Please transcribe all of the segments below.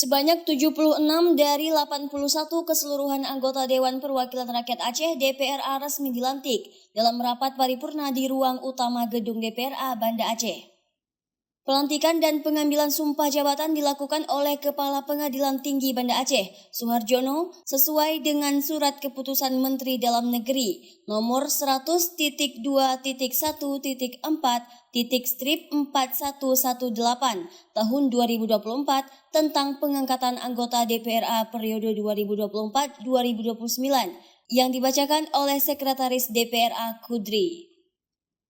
Sebanyak 76 dari 81 keseluruhan anggota Dewan Perwakilan Rakyat Aceh DPRA resmi dilantik dalam rapat paripurna di ruang utama gedung DPRA Banda Aceh. Pelantikan dan pengambilan sumpah jabatan dilakukan oleh Kepala Pengadilan Tinggi Banda Aceh, Suharjono, sesuai dengan Surat Keputusan Menteri Dalam Negeri nomor 100.2.4.4118 tahun 2024 tentang pengangkatan anggota DPRA periode 2024-2029 yang dibacakan oleh Sekretaris DPRA Kudri.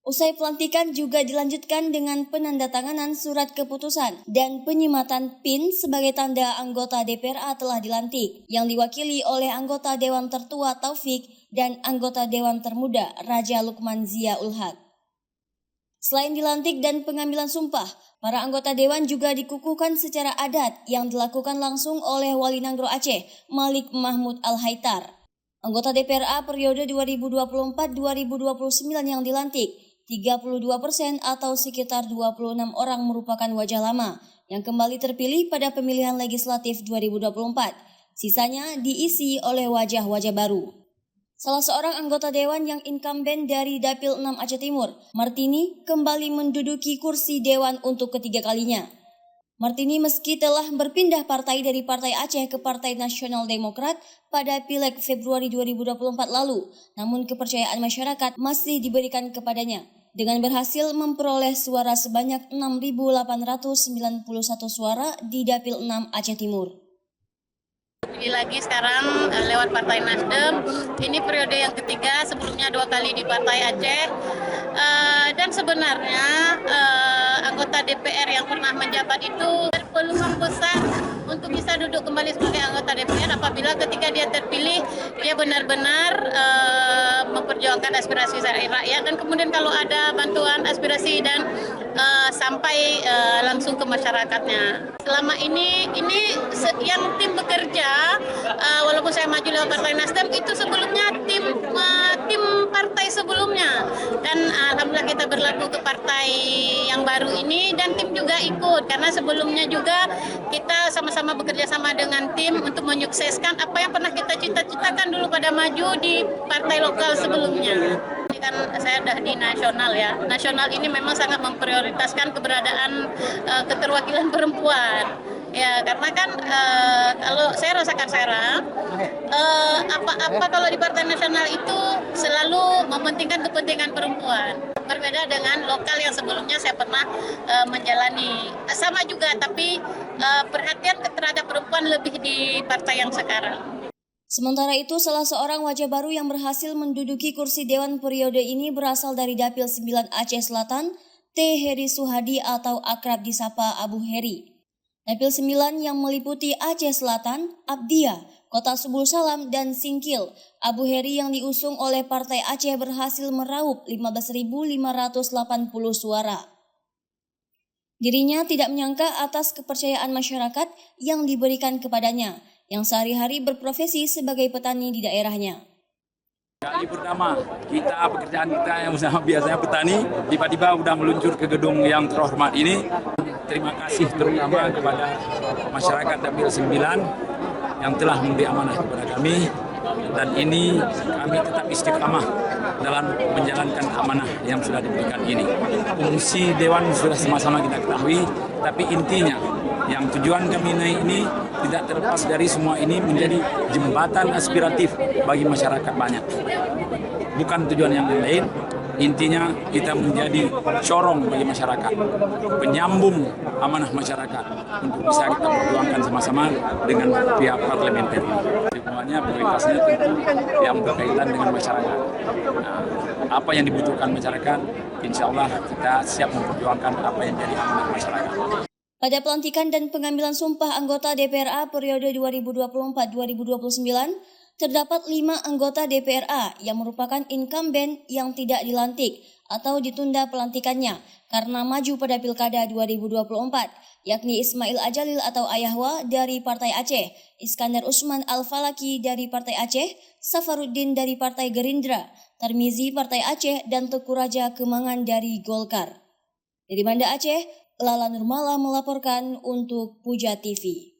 Usai pelantikan juga dilanjutkan dengan penandatanganan surat keputusan dan penyematan PIN sebagai tanda anggota DPRA telah dilantik yang diwakili oleh anggota Dewan Tertua Taufik dan anggota Dewan Termuda Raja Lukman Zia Ulhaq. Selain dilantik dan pengambilan sumpah, para anggota Dewan juga dikukuhkan secara adat yang dilakukan langsung oleh Wali Nanggro Aceh, Malik Mahmud Al-Haitar. Anggota DPRA periode 2024-2029 yang dilantik, 32% atau sekitar 26 orang merupakan wajah lama yang kembali terpilih pada pemilihan legislatif 2024. Sisanya diisi oleh wajah-wajah baru. Salah seorang anggota Dewan yang incumbent dari Dapil 6 Aceh Timur, Martini, kembali menduduki kursi Dewan untuk ketiga kalinya. Martini meski telah berpindah partai dari Partai Aceh ke Partai Nasional Demokrat pada Pileg Februari 2024 lalu, namun kepercayaan masyarakat masih diberikan kepadanya dengan berhasil memperoleh suara sebanyak 6.891 suara di Dapil 6 Aceh Timur. Ini lagi sekarang lewat Partai Nasdem, ini periode yang ketiga, sebelumnya 2 kali di Partai Aceh, dan sebenarnya anggota DPR yang pernah menjabat itu berpeluang besar untuk bisa duduk kembali sebagai anggota DPR apabila ketika dia terpilih, dia benar-benar memperjuangkan aspirasi rakyat dan kemudian kalau ada bantuan aspirasi dan sampai langsung ke masyarakatnya. Selama ini yang tim bekerja, walaupun saya maju lewat Partai Nasdem, itu sebelumnya tim partai sebelumnya. Dan alhamdulillah kita berlaku ke partai yang baru ini dan tim juga ikut. Karena sebelumnya juga kita sama-sama bekerja sama dengan tim untuk menyukseskan apa yang pernah kita cita-citakan dulu pada maju di partai lokal sebelumnya. Ini kan saya udah di nasional ya. Nasional ini memang sangat memprioritaskan keberadaan keterwakilan perempuan. Ya, karena kan kalau saya rasakan sekarang, apa kalau di Partai Nasional itu selalu mementingkan kepentingan perempuan. Berbeda dengan lokal yang sebelumnya saya pernah menjalani. Sama juga, tapi perhatian terhadap perempuan lebih di partai yang sekarang. Sementara itu, salah seorang wajah baru yang berhasil menduduki kursi Dewan periode ini berasal dari Dapil 9 Aceh Selatan, T. Heri Suhadi atau akrab disapa Abu Heri. Dapil 9 yang meliputi Aceh Selatan, Abdia, Kota Subul Salam, dan Singkil. Abu Heri yang diusung oleh Partai Aceh berhasil meraup 15.580 suara. Dirinya tidak menyangka atas kepercayaan masyarakat yang diberikan kepadanya, yang sehari-hari berprofesi sebagai petani di daerahnya. Kali pertama pekerjaan kita yang biasanya petani, tiba-tiba udah meluncur ke gedung yang terhormat ini. Terima kasih terutama kepada masyarakat Dapil 9 yang telah memberi amanah kepada kami, dan ini kami tetap istiqamah dalam menjalankan amanah yang sudah diberikan ini. Fungsi Dewan sudah sama-sama kita ketahui, tapi intinya yang tujuan kami naik ini tidak terlepas dari semua ini menjadi jembatan aspiratif bagi masyarakat banyak. Bukan tujuan yang lain, intinya kita menjadi corong bagi masyarakat, penyambung amanah masyarakat untuk bisa kita perjuangkan sama-sama dengan pihak parlementer. Semuanya prioritasnya tentu yang berkaitan dengan masyarakat. Nah, apa yang dibutuhkan masyarakat, insya Allah kita siap memperjuangkan apa yang jadi amanah masyarakat. Pada pelantikan dan pengambilan sumpah anggota DPRA periode 2024-2029, terdapat 5 anggota DPRA yang merupakan incumbent yang tidak dilantik atau ditunda pelantikannya karena maju pada Pilkada 2024, yakni Ismail Ajalil atau Ayahwa dari Partai Aceh, Iskandar Usman Al-Falaki dari Partai Aceh, Safaruddin dari Partai Gerindra, Tarmizi Partai Aceh, dan Teku Raja Kemangan dari Golkar. Dari Banda Aceh, Lala Nurmala melaporkan untuk Puja TV.